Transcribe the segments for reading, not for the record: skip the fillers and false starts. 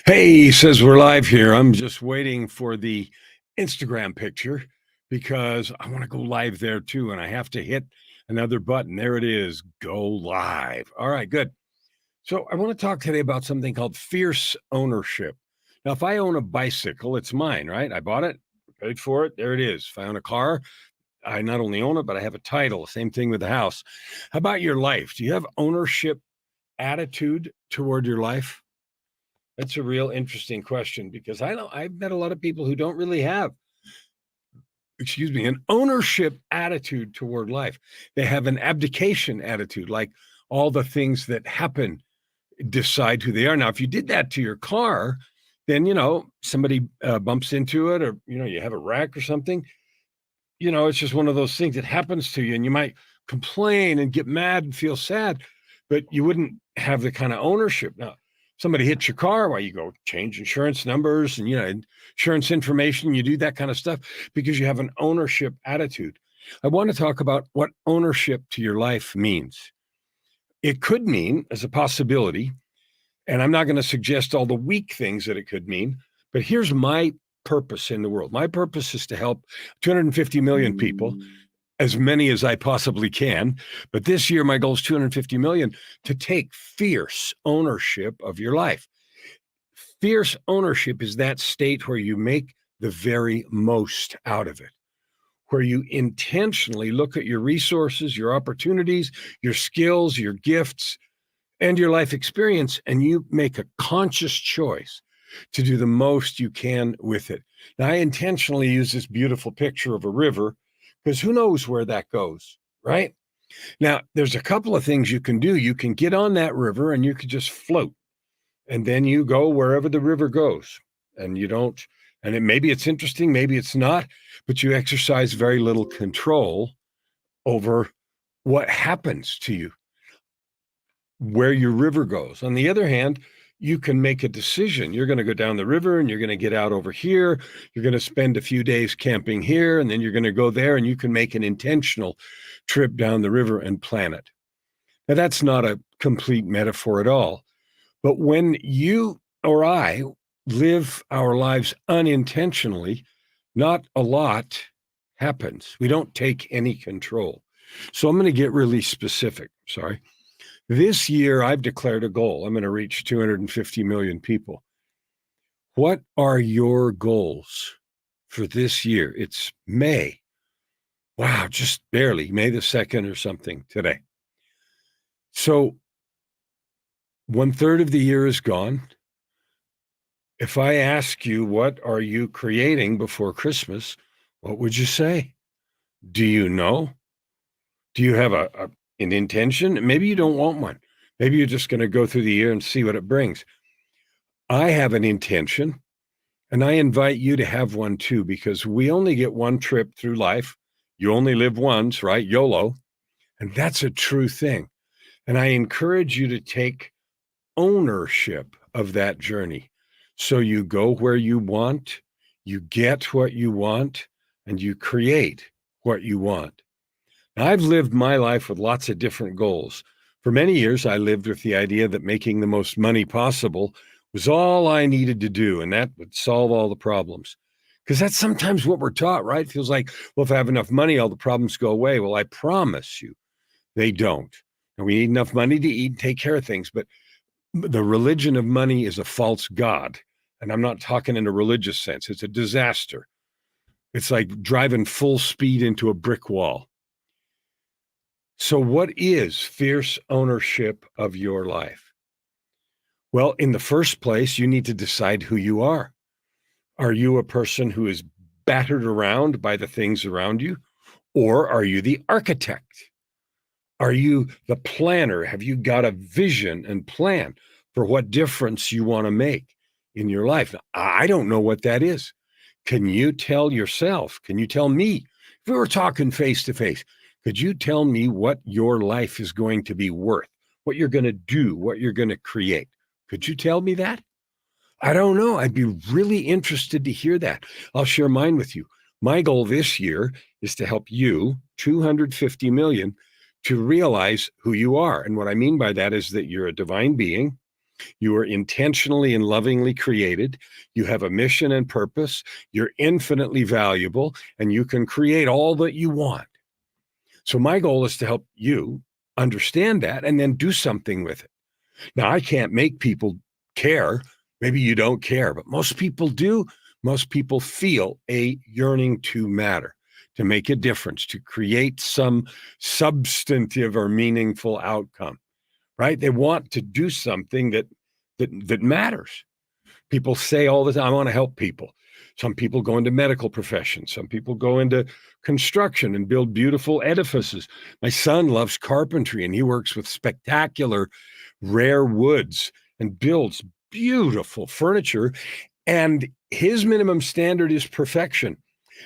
Hey, he says we're live here. I'm just waiting for the Instagram picture because I want to go live there too. And I have to hit another button. There it is. Go live. All right, good. So I want to talk today about something called fierce ownership. Now, if I own a bicycle, it's mine, right? I bought it, paid for it. There it is. If I own a car, I not only own it, but I have a title. Same thing with the house. How about your life? Do you have ownership attitude toward your life? That's a real interesting question because I've met a lot of people who don't really have, excuse me, an ownership attitude toward life. They have an abdication attitude, like all the things that happen decide who they are. Now, if you did that to your car, then somebody bumps into it, or you have a wreck or something. It's just one of those things that happens to you, and you might complain and get mad and feel sad, but you wouldn't have the kind of ownership. Now, somebody hits your car, while you go change insurance numbers and insurance information, you do that kind of stuff because you have an ownership attitude. I want to talk about what ownership to your life means. It could mean, as a possibility, and I'm not going to suggest all the weak things that it could mean, but here's my purpose in the world. My purpose is to help 250 million people, as many as I possibly can. But this year, my goal is 250 million, to take fierce ownership of your life. Fierce ownership is that state where you make the very most out of it, where you intentionally look at your resources, your opportunities, your skills, your gifts, and your life experience, and you make a conscious choice to do the most you can with it. Now, I intentionally use this beautiful picture of a river because who knows where that goes, right? Now, there's a couple of things you can do. You can get on that river and you can just float, and then you go wherever the river goes, and you don't, and maybe it's interesting, maybe it's not, but you exercise very little control over what happens to you, where your river goes. On the other hand, you can make a decision. You're going to go down the river and you're going to get out over here. You're going to spend a few days camping here, and then you're going to go there, and you can make an intentional trip down the river and plan it. Now, that's not a complete metaphor at all. But when you or I live our lives unintentionally, not a lot happens. We don't take any control. So I'm going to get really specific. Sorry. This year, I've declared a goal. I'm going to reach 250 million people. What are your goals for this year? It's May. Wow, just barely, May the 2nd or something today. So 1/3 of the year is gone. If I ask you, what are you creating before Christmas? What would you say? Do you know? Do you have an intention? Maybe you don't want one. Maybe you're just going to go through the year and see what it brings. I have an intention, and I invite you to have one too, because we only get one trip through life. You only live once, right? YOLO. And that's a true thing. And I encourage you to take ownership of that journey. So you go where you want, you get what you want, and you create what you want. Now, I've lived my life with lots of different goals. For many years, I lived with the idea that making the most money possible was all I needed to do, and that would solve all the problems. Because that's sometimes what we're taught, right? It feels like, well, if I have enough money, all the problems go away. Well, I promise you, they don't. And we need enough money to eat and take care of things. But the religion of money is a false god. And I'm not talking in a religious sense. It's a disaster. It's like driving full speed into a brick wall. So what is fierce ownership of your life? Well, in the first place, you need to decide who you are. Are you a person who is battered around by the things around you? Or are you the architect? Are you the planner? Have you got a vision and plan for what difference you want to make in your life? Now, I don't know what that is. Can you tell yourself? Can you tell me? If we were talking face to face, could you tell me what your life is going to be worth, what you're going to do, what you're going to create? Could you tell me that? I don't know. I'd be really interested to hear that. I'll share mine with you. My goal this year is to help you, 250 million, to realize who you are. And what I mean by that is that you're a divine being. You are intentionally and lovingly created. You have a mission and purpose. You're infinitely valuable, and you can create all that you want. So my goal is to help you understand that and then do something with it. Now, I can't make people care. Maybe you don't care, but most people do. Most people feel a yearning to matter, to make a difference, to create some substantive or meaningful outcome, right? They want to do something that matters. People say all the time, I want to help people. Some people go into medical professions. Some people go into construction and build beautiful edifices. My son loves carpentry and he works with spectacular, rare woods and builds beautiful furniture. And his minimum standard is perfection.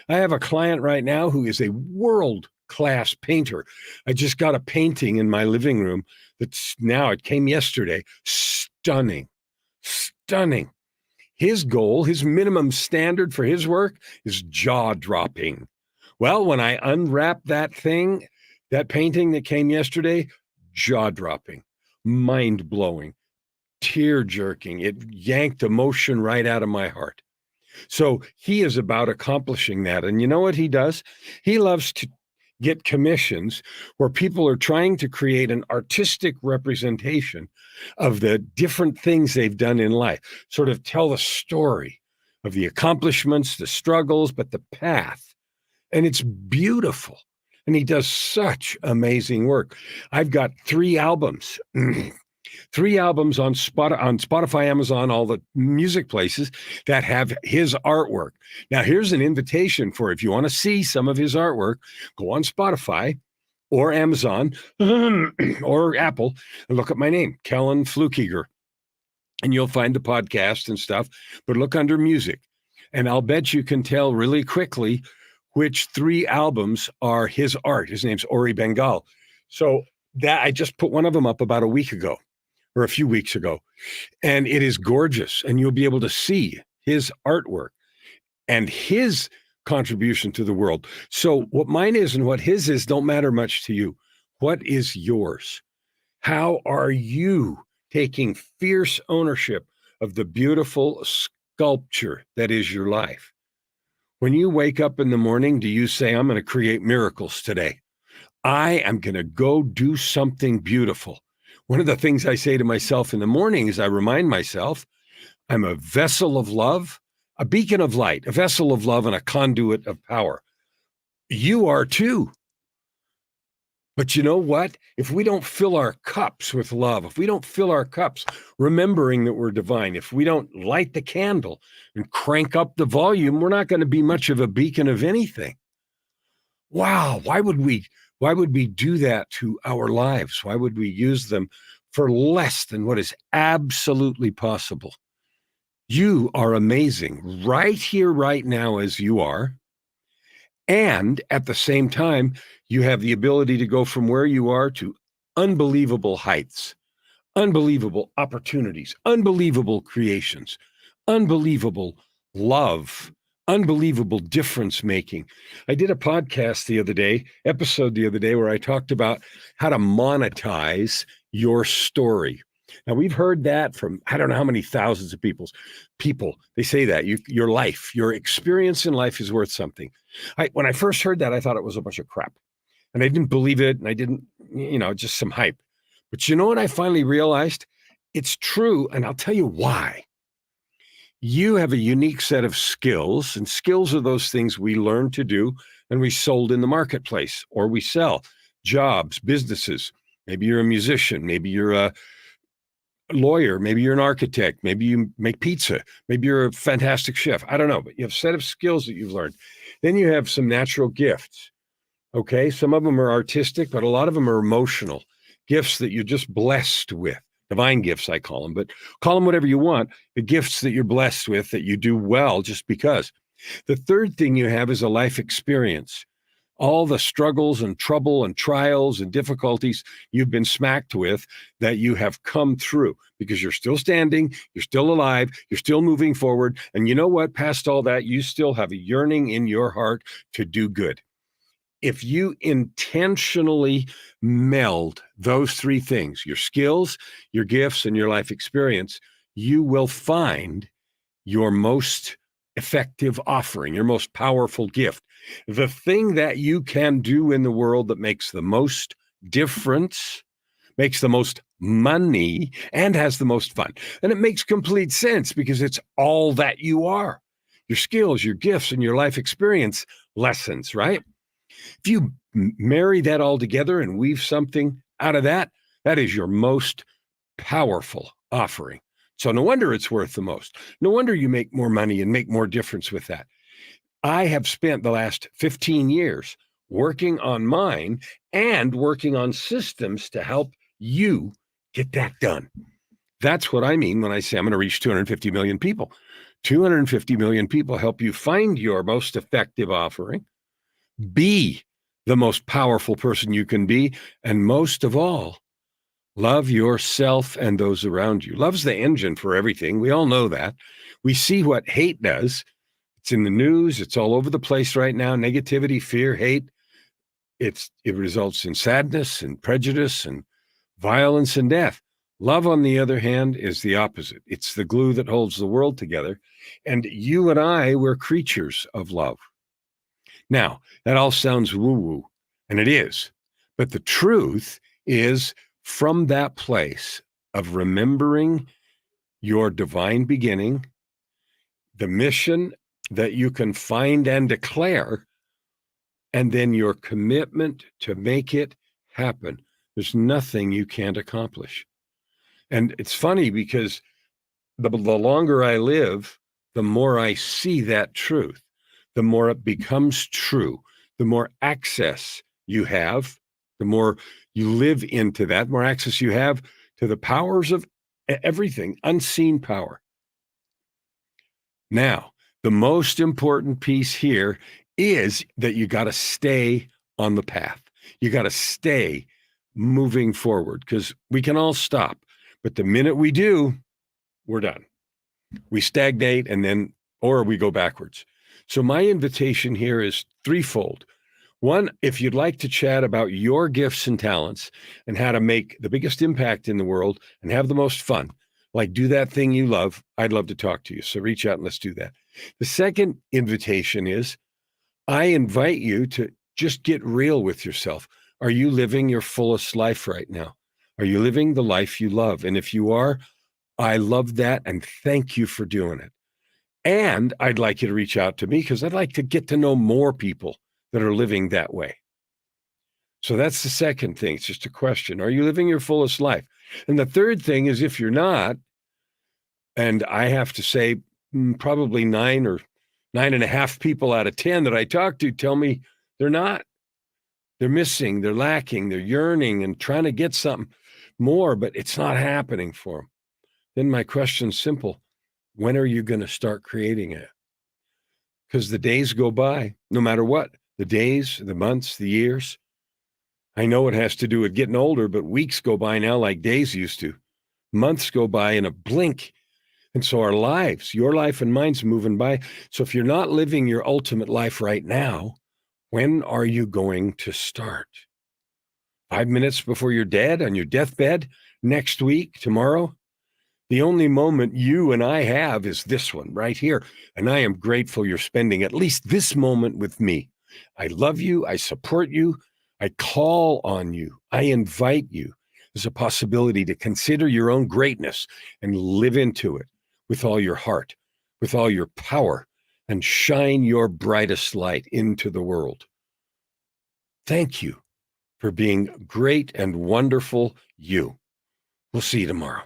I have a client right now who is a world-class painter. I just got a painting in my living room it came yesterday. Stunning, stunning. His goal, his minimum standard for his work is jaw-dropping. Well, when I unwrapped that painting that came yesterday, jaw-dropping, mind-blowing, tear-jerking. It yanked emotion right out of my heart. So he is about accomplishing that. And you know what he does? He loves to get commissions where people are trying to create an artistic representation of the different things they've done in life, sort of tell the story of the accomplishments, the struggles, but the path. And it's beautiful. And he does such amazing work. I've got 3 albums. 3 albums on Spotify, Amazon, all the music places that have his artwork. Now, here's an invitation for if you want to see some of his artwork, go on Spotify or Amazon or Apple and look at my name, Kellen Flukiger, and you'll find the podcast and stuff, but look under music. And I'll bet you can tell really quickly which 3 albums are his art. His name's Ori Bengal. So that I just put one of them up about a week ago. Or a few weeks ago. And it is gorgeous. And you'll be able to see his artwork and his contribution to the world. So what mine is and what his is don't matter much to you. What is yours? How are you taking fierce ownership of the beautiful sculpture that is your life? When you wake up in the morning, do you say, I'm going to create miracles today? I am going to go do something beautiful. One of the things I say to myself in the morning is I remind myself I'm a vessel of love, a beacon of light, a vessel of love, and a conduit of power. You are too. But you know what? If we don't fill our cups with love, if we don't fill our cups remembering that we're divine, if we don't light the candle and crank up the volume, we're not going to be much of a beacon of anything. Wow, why would we do that to our lives? Why would we use them for less than what is absolutely possible? You are amazing right here, right now, as you are. And at the same time, you have the ability to go from where you are to unbelievable heights, unbelievable opportunities, unbelievable creations, unbelievable love, unbelievable difference making. I did a podcast episode the other day, where I talked about how to monetize your story. Now, we've heard that from, I don't know how many thousands of people. They say that your life, your experience in life is worth something. When I first heard that, I thought it was a bunch of crap. And I didn't believe it. And I didn't, just some hype. But you know what I finally realized? It's true. And I'll tell you why. You have a unique set of skills, and skills are those things we learn to do and we sold in the marketplace, or we sell jobs, businesses. Maybe you're a musician. Maybe you're a lawyer. Maybe you're an architect. Maybe you make pizza. Maybe you're a fantastic chef. I don't know, but you have a set of skills that you've learned. Then you have some natural gifts. Okay. Some of them are artistic, but a lot of them are emotional gifts that you're just blessed with. Divine gifts, I call them, but call them whatever you want. The gifts that you're blessed with, that you do well just because. The third thing you have is a life experience. All the struggles and trouble and trials and difficulties you've been smacked with that you have come through, because you're still standing, you're still alive, you're still moving forward. And you know what? Past all that, you still have a yearning in your heart to do good. if you intentionally meld those three things, your skills, your gifts, and your life experience, you will find your most effective offering, your most powerful gift, the thing that you can do in the world that makes the most difference, makes the most money, and has the most fun. And it makes complete sense because it's all that you are. Your skills, your gifts, and your life experience lessons, right? If you marry that all together and weave something out of that, that is your most powerful offering. So no wonder it's worth the most. No wonder you make more money and make more difference with that. I have spent the last 15 years working on mine and working on systems to help you get that done. That's what I mean when I say I'm going to reach 250 million people. 250 million people help you find your most effective offering, be the most powerful person you can be, and most of all, love yourself and those around you. Love's the engine for everything. We all know that. We see what hate does. It's in the news. It's all over the place right now. Negativity, fear, hate. It results in sadness and prejudice and violence and death. Love, on the other hand, is the opposite. It's the glue that holds the world together. And you and I, we're creatures of love. Now, that all sounds woo-woo, and it is. But the truth is, from that place of remembering your divine beginning, the mission that you can find and declare, and then your commitment to make it happen. There's nothing you can't accomplish. And it's funny because the longer I live, the more I see that truth, the more it becomes true, the more access you have, the more you live into that, more access you have to the powers of everything, unseen power. Now, the most important piece here is that you got to stay on the path. You got to stay moving forward because we can all stop. But the minute we do, we're done. We stagnate and then, or we go backwards. So my invitation here is threefold. One, if you'd like to chat about your gifts and talents and how to make the biggest impact in the world and have the most fun, like do that thing you love, I'd love to talk to you. So reach out and let's do that. The second invitation is I invite you to just get real with yourself. Are you living your fullest life right now? Are you living the life you love? And if you are, I love that and thank you for doing it. And I'd like you to reach out to me because I'd like to get to know more people that are living that way. So that's the second thing. It's just a question. Are you living your fullest life? And the third thing is if you're not, and I have to say probably 9 or 9.5 people out of 10 that I talk to tell me they're not. They're missing, they're lacking, they're yearning and trying to get something more, but it's not happening for them. Then my question's simple. When are you going to start creating it? Because the days go by, no matter what. The days, the months, the years. I know it has to do with getting older, but weeks go by now like days used to. Months go by in a blink. And so our lives, your life and mine's moving by. So if you're not living your ultimate life right now, when are you going to start? 5 minutes before you're dead, on your deathbed, next week, tomorrow? The only moment you and I have is this one right here. And I am grateful you're spending at least this moment with me. I love you. I support you. I call on you. I invite you. There's a possibility to consider your own greatness and live into it with all your heart, with all your power, and shine your brightest light into the world. Thank you for being great and wonderful you. We'll see you tomorrow.